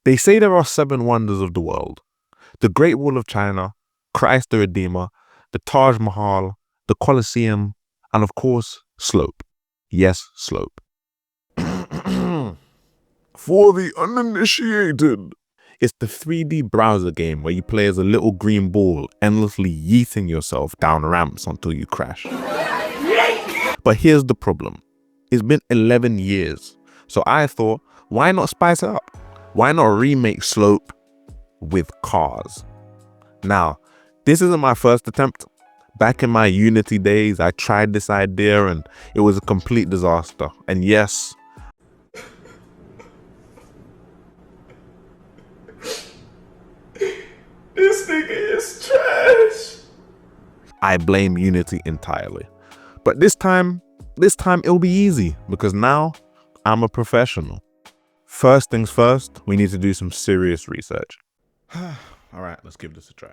They say there are 7 wonders of the world: the Great Wall of China, Christ the Redeemer, the Taj Mahal, the Colosseum, and of course, Slope. Yes, Slope. For the uninitiated, it's the 3D browser game where you play as a little green ball, endlessly yeeting yourself down ramps until you crash. But here's the problem. It's been 11 years, so I thought, why not spice it up? Why not remake Slope with cars? Now, this isn't my first attempt. Back in my Unity days, I tried this idea and it was a complete disaster. And yes, this nigga is trash. I blame Unity entirely. But this time it'll be easy because now I'm a professional. First things first, we need to do some serious research. All right, let's give this a try.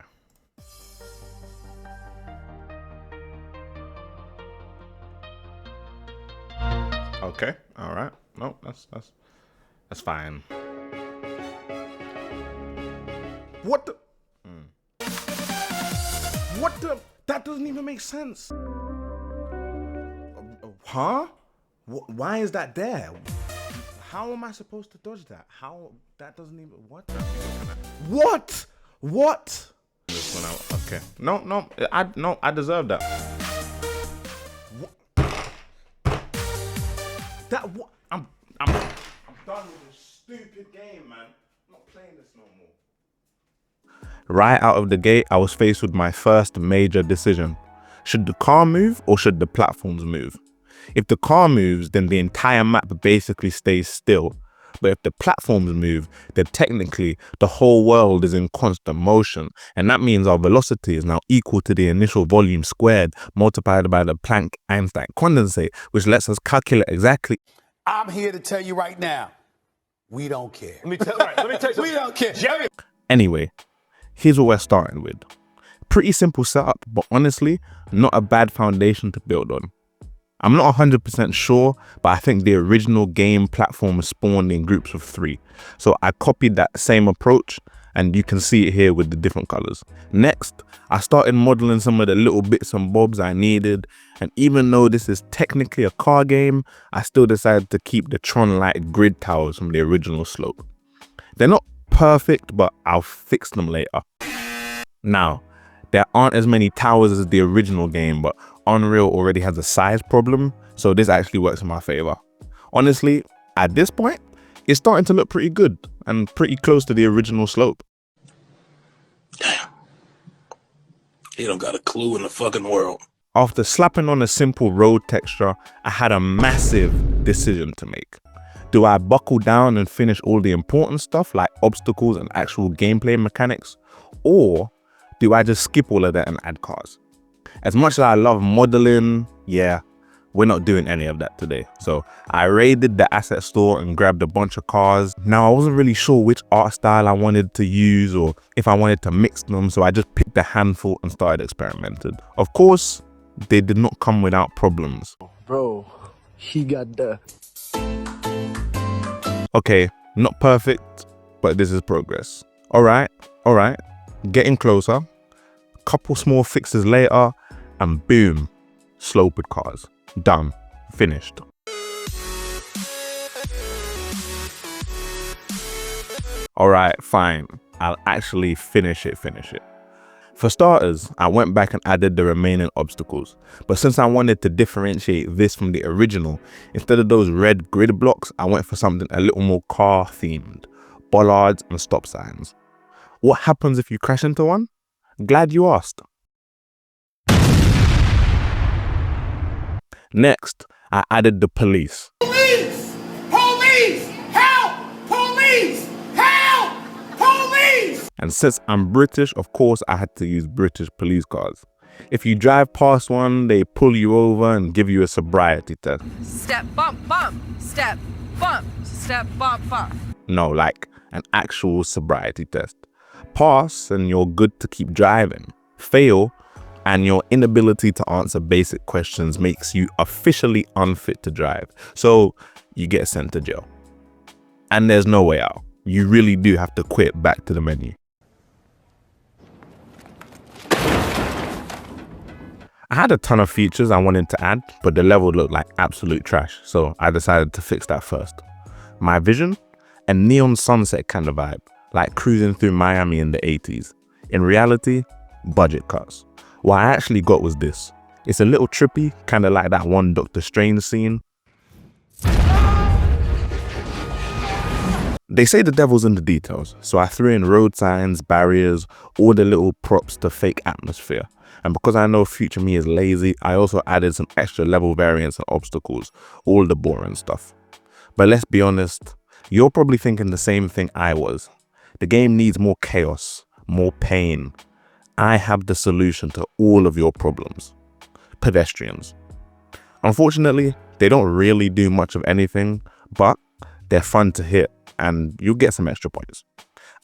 Okay, all right. No, that's fine. What the? What the? That doesn't even make sense. Huh? Why is that there? How am I supposed to dodge that? How? That doesn't even. What? What? What? This one out. Okay. No. I deserve that. What? I'm done with this stupid game, man. I'm not playing this no more. Right out of the gate, I was faced with my first major decision. Should the car move or should the platforms move? If the car moves, then the entire map basically stays still. But if the platforms move, then technically the whole world is in constant motion. And that means our velocity is now equal to the initial volume squared multiplied by the Planck-Einstein condensate, which lets us calculate exactly. I'm here to tell you right now, we don't care. Let me tell you something. We don't care. Jerry. Anyway, here's what we're starting with. Pretty simple setup, but honestly, not a bad foundation to build on. I'm not 100% sure, but I think the original game platform spawned in groups of 3. So I copied that same approach, and you can see it here with the different colors. Next, I started modeling some of the little bits and bobs I needed, and even though this is technically a car game, I still decided to keep the Tron-like grid towers from the original Slope. They're not perfect, but I'll fix them later. Now, there aren't as many towers as the original game, but Unreal already has a size problem, so this actually works in my favor. Honestly, at this point, it's starting to look pretty good and pretty close to the original Slope. Damn. He don't got a clue in the fucking world. After slapping on a simple road texture, I had a massive decision to make. Do I buckle down and finish all the important stuff like obstacles and actual gameplay mechanics? Or do I just skip all of that and add cars? As much as I love modeling, yeah, we're not doing any of that today. So I raided the asset store and grabbed a bunch of cars. Now, I wasn't really sure which art style I wanted to use or if I wanted to mix them, so I just picked a handful and started experimenting. Of course, they did not come without problems. Bro, he got the... Okay, not perfect, but this is progress. All right, getting closer. Couple small fixes later, and boom, Slope with cars. Done, finished. All right, fine, I'll actually finish it. For starters, I went back and added the remaining obstacles, but since I wanted to differentiate this from the original, instead of those red grid blocks, I went for something a little more car themed, bollards and stop signs. What happens if you crash into one? Glad you asked. Next, I added the police. Police! Police! Help! Police! Help! Police! And since I'm British, of course, I had to use British police cars. If you drive past one, they pull you over and give you a sobriety test. Step, bump, bump. Step, bump. Step, bump, bump. No, like an actual sobriety test. Pass and you're good to keep driving. Fail and your inability to answer basic questions makes you officially unfit to drive. So you get sent to jail. And there's no way out. you really do have to quit back to the menu. I had a ton of features I wanted to add, but the level looked like absolute trash, so I decided to fix that first. My vision? A neon sunset kind of vibe, like cruising through Miami in the 80s. In reality, budget cuts. What I actually got was this. It's a little trippy, kind of like that one Doctor Strange scene. They say the devil's in the details, so I threw in road signs, barriers, all the little props to fake atmosphere. And because I know future me is lazy, I also added some extra level variants and obstacles, all the boring stuff. But let's be honest, you're probably thinking the same thing I was. The game needs more chaos, more pain. I have the solution to all of your problems. Pedestrians. Unfortunately, they don't really do much of anything, but they're fun to hit and you'll get some extra points.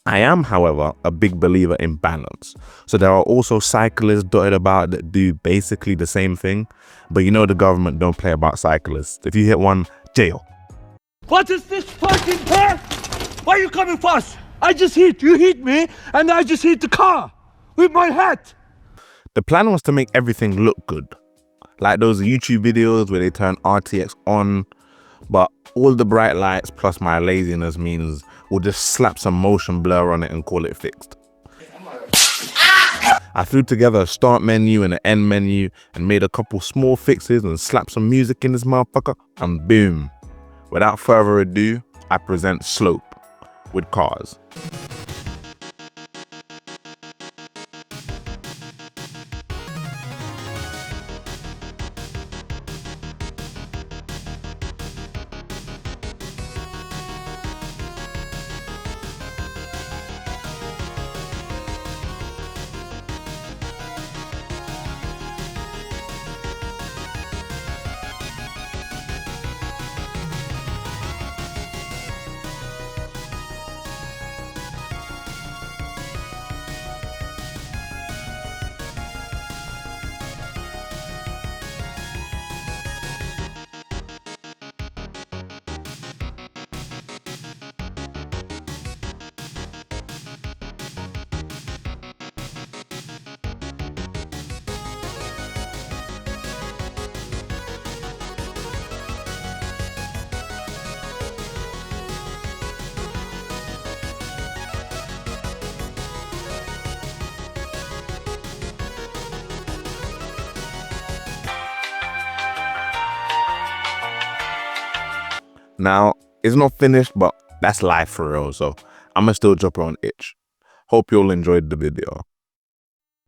I am, however, a big believer in balance. So there are also cyclists dotted about that do basically the same thing, but you know the government don't play about cyclists. If you hit one, jail. What is this fucking car? Why are you coming fast? I just hit, you hit me, and I just hit the car with my hat. The plan was to make everything look good. Like those YouTube videos where they turn RTX on, but all the bright lights plus my laziness means we'll just slap some motion blur on it and call it fixed. I threw together a start menu and an end menu and made a couple small fixes and slapped some music in this motherfucker, and boom. Without further ado, I present Slope with cars. Now, it's not finished, but that's life for real, so I'ma still drop it on itch. Hope you all enjoyed the video.